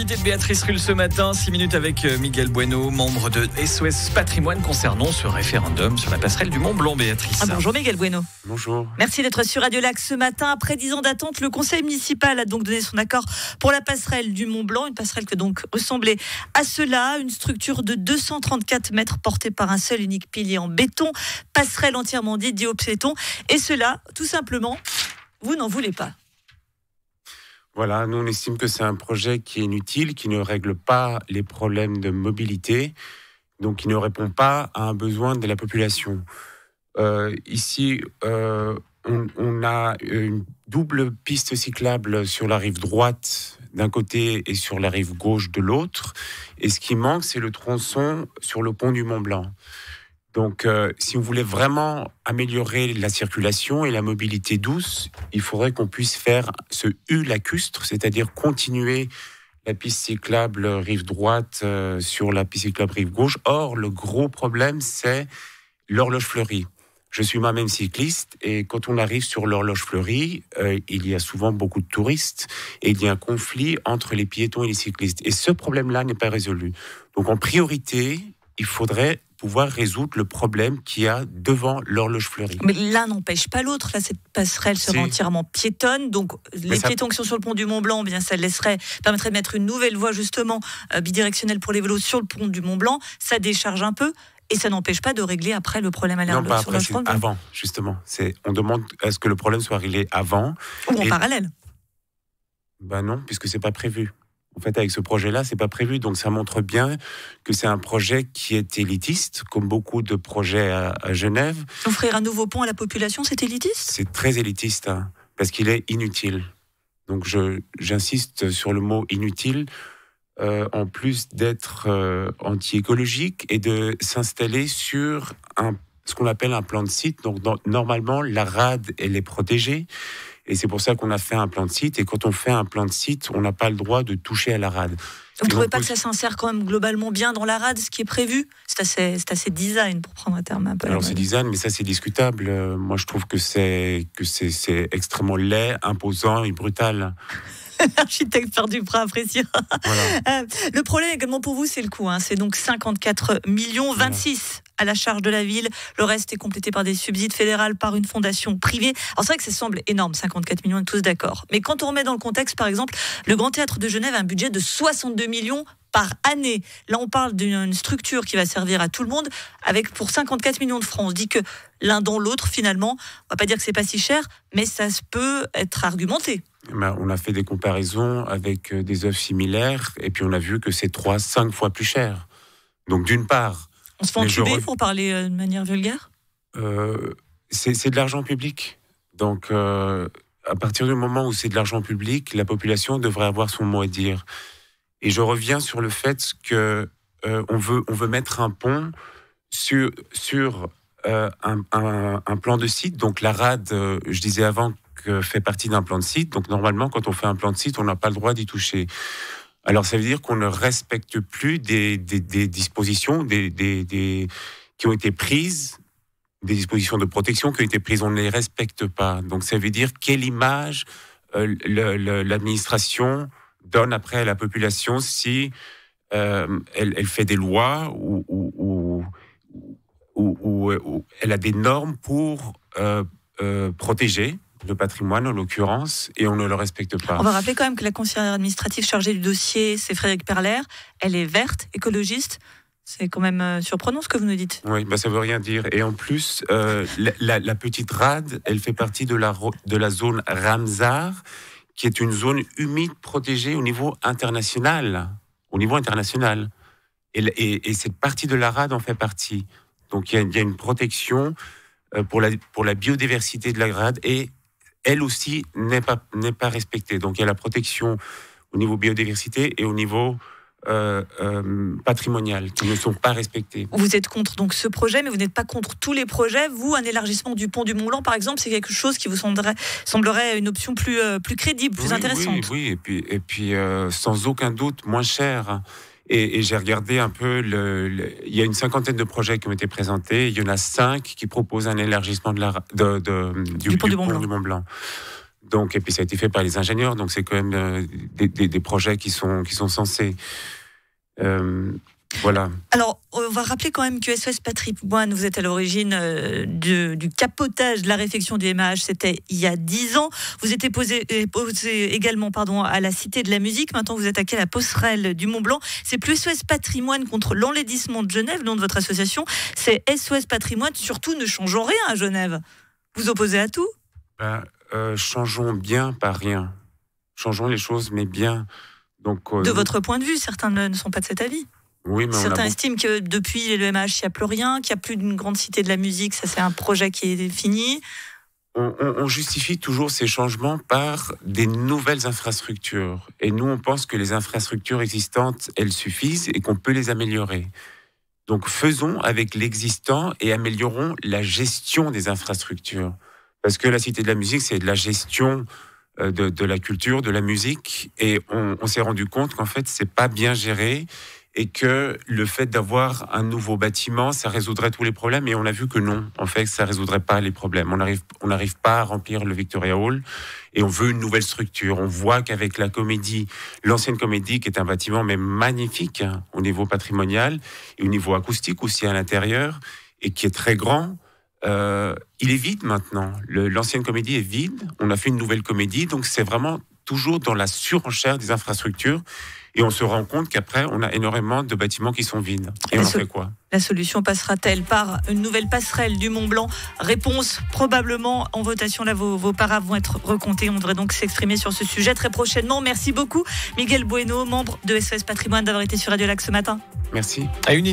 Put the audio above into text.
l'invité de Béatrice Rulle ce matin. 6 minutes avec Miguel Bueno, membre de SOS Patrimoine, concernant ce référendum sur la passerelle du Mont Blanc. Béatrice. Bonjour Miguel Bueno. Bonjour. Merci d'être sur Radio Lac ce matin. Après 10 ans d'attente, le conseil municipal a donc donné son accord pour la passerelle du Mont Blanc. Une passerelle que donc ressemblait à cela. Une structure de 234 mètres portée par un seul unique pilier en béton. Passerelle entièrement dédiée aux piétons. Et cela, tout simplement, vous n'en voulez pas. Voilà, nous on estime que c'est un projet qui est inutile, qui ne règle pas les problèmes de mobilité, donc qui ne répond pas à un besoin de la population. Ici, on a une double piste cyclable sur la rive droite d'un côté et sur la rive gauche de l'autre. Et ce qui manque, c'est le tronçon sur le pont du Mont Blanc. Donc, si on voulait vraiment améliorer la circulation et la mobilité douce, il faudrait qu'on puisse faire ce U lacustre, c'est-à-dire continuer la piste cyclable rive droite sur la piste cyclable rive gauche. Or, le gros problème, c'est l'horloge fleurie. Je suis moi-même cycliste et quand on arrive sur l'horloge fleurie, il y a souvent beaucoup de touristes et il y a un conflit entre les piétons et les cyclistes. Et ce problème-là n'est pas résolu. Donc, en priorité, il faudrait pouvoir résoudre le problème qu'il y a devant l'horloge fleurie. Mais l'un n'empêche pas l'autre. Là, cette passerelle serait entièrement piétonne. Donc, les piétons qui sont sur le pont du Mont Blanc, bien, ça permettrait de mettre une nouvelle voie, justement, bidirectionnelle pour les vélos sur le pont du Mont Blanc. Ça décharge un peu. Et ça n'empêche pas de régler après le problème à l'air de sur l'horloge fleurie. Avant, justement. On demande à ce que le problème soit réglé avant. Ou en parallèle. Ben non, puisque c'est pas prévu. En fait, avec ce projet-là, c'est pas prévu. Donc, ça montre bien que c'est un projet qui est élitiste, comme beaucoup de projets à Genève. Offrir un nouveau pont à la population, c'est élitiste ? C'est très élitiste, hein, parce qu'il est inutile. Donc, j'insiste sur le mot inutile, en plus d'être anti-écologique et de s'installer sur ce qu'on appelle un plan de site. Donc, normalement, la rade, elle est protégée. Et c'est pour ça qu'on a fait un plan de site. Et quand on fait un plan de site, on n'a pas le droit de toucher à la rade. Vous ne trouvez pas que ça s'insère quand même globalement bien dans la rade, ce qui est prévu ? C'est assez design, pour prendre un terme un peu. Alors c'est design, mais ça c'est discutable. Moi je trouve que c'est extrêmement laid, imposant et brutal. Architecte Pierre Duprat apprécie. Voilà. Le problème également pour vous, c'est le coût. C'est donc 54 millions, 26 à la charge de la ville. Le reste est complété par des subsides fédéraux par une fondation privée. Alors c'est vrai que ça semble énorme, 54 millions, on est tous d'accord. Mais quand on remet dans le contexte, par exemple, le Grand Théâtre de Genève a un budget de 62 millions par année. Là, on parle d'une structure qui va servir à tout le monde pour 54 millions de francs. On se dit que l'un dans l'autre, finalement, on va pas dire que c'est pas si cher, mais ça peut être argumenté. On a fait des comparaisons avec des œuvres similaires et puis on a vu que c'est 3-5 fois plus cher. Donc d'une part... On se fait entuber pour parler de manière vulgaire ? C'est de l'argent public. Donc à partir du moment où c'est de l'argent public, la population devrait avoir son mot à dire. Et je reviens sur le fait que on veut mettre un pont sur un plan de site. Donc la rade, je disais avant, fait partie d'un plan de site. Donc normalement, quand on fait un plan de site, on n'a pas le droit d'y toucher. Alors ça veut dire qu'on ne respecte plus des dispositions qui ont été prises, des dispositions de protection qui ont été prises. On ne les respecte pas. Donc ça veut dire quelle image l'administration donne après à la population si elle fait des lois ou elle a des normes pour protéger le patrimoine en l'occurrence, et on ne le respecte pas. On va rappeler quand même que la conseillère administrative chargée du dossier, c'est Frédéric Perler. Elle est verte, écologiste. C'est quand même surprenant ce que vous nous dites. Oui, ça veut rien dire. Et en plus, la petite rade, elle fait partie de la zone Ramsar, qui est une zone humide protégée au niveau international. Et cette partie de la rade en fait partie. Donc il y a une protection pour la biodiversité de la rade, et elle aussi n'est pas respectée. Donc il y a la protection au niveau biodiversité et au niveau patrimonial qui ne sont pas respectés. Vous êtes contre donc ce projet, mais vous n'êtes pas contre tous les projets. Vous, un élargissement du pont du Mont Blanc, par exemple, c'est quelque chose qui vous semblerait une option plus crédible, plus intéressante. Oui, et puis sans aucun doute moins cher. Et j'ai regardé un peu, il y a une 50aine de projets qui ont été présentés. Il y en a 5 qui proposent un élargissement du pont du Mont Blanc. Donc, et puis ça a été fait par les ingénieurs, donc c'est quand même des projets qui sont censés. Voilà. Alors, on va rappeler quand même que SOS Patrimoine, vous êtes à l'origine du capotage de la réfection du MAH, c'était il y a 10 ans. Vous étiez posé également à la Cité de la Musique. Maintenant, vous attaquez la passerelle du Mont-Blanc. C'est plus SOS Patrimoine contre l'enlaidissement de Genève, le nom de votre association. C'est SOS Patrimoine, surtout ne changeons rien à Genève. Vous opposez à tout ? Changeons bien par rien. Changeons les choses, mais bien. Donc, de votre point de vue, certains ne sont pas de cet avis. Oui, mais certains estiment que depuis le MAH, il n'y a plus rien, qu'il n'y a plus d'une grande cité de la musique, ça c'est un projet qui est fini. On justifie toujours ces changements par des nouvelles infrastructures. Et nous, on pense que les infrastructures existantes, elles suffisent et qu'on peut les améliorer. Donc faisons avec l'existant et améliorons la gestion des infrastructures. Parce que la Cité de la Musique, c'est de la gestion de la culture, de la musique. Et on s'est rendu compte qu'en fait, c'est pas bien géré. Et que le fait d'avoir un nouveau bâtiment, ça résoudrait tous les problèmes. Et on a vu que non, en fait, ça résoudrait pas les problèmes. On n'arrive pas à remplir le Victoria Hall et on veut une nouvelle structure. On voit qu'avec la Comédie, l'ancienne Comédie, qui est un bâtiment même magnifique au niveau patrimonial et au niveau acoustique aussi à l'intérieur, et qui est très grand, il est vide maintenant. L'ancienne Comédie est vide. On a fait une nouvelle Comédie, donc c'est vraiment toujours dans la surenchère des infrastructures. Et on se rend compte qu'après, on a énormément de bâtiments qui sont vides. Et on en fait quoi ? La solution passera-t-elle par une nouvelle passerelle du Mont-Blanc ? Réponse probablement en votation. Là, vos paras vont être recomptés. On devrait donc s'exprimer sur ce sujet très prochainement. Merci beaucoup, Miguel Bueno, membre de SOS Patrimoine, d'avoir été sur Radio Lac ce matin. Merci. À une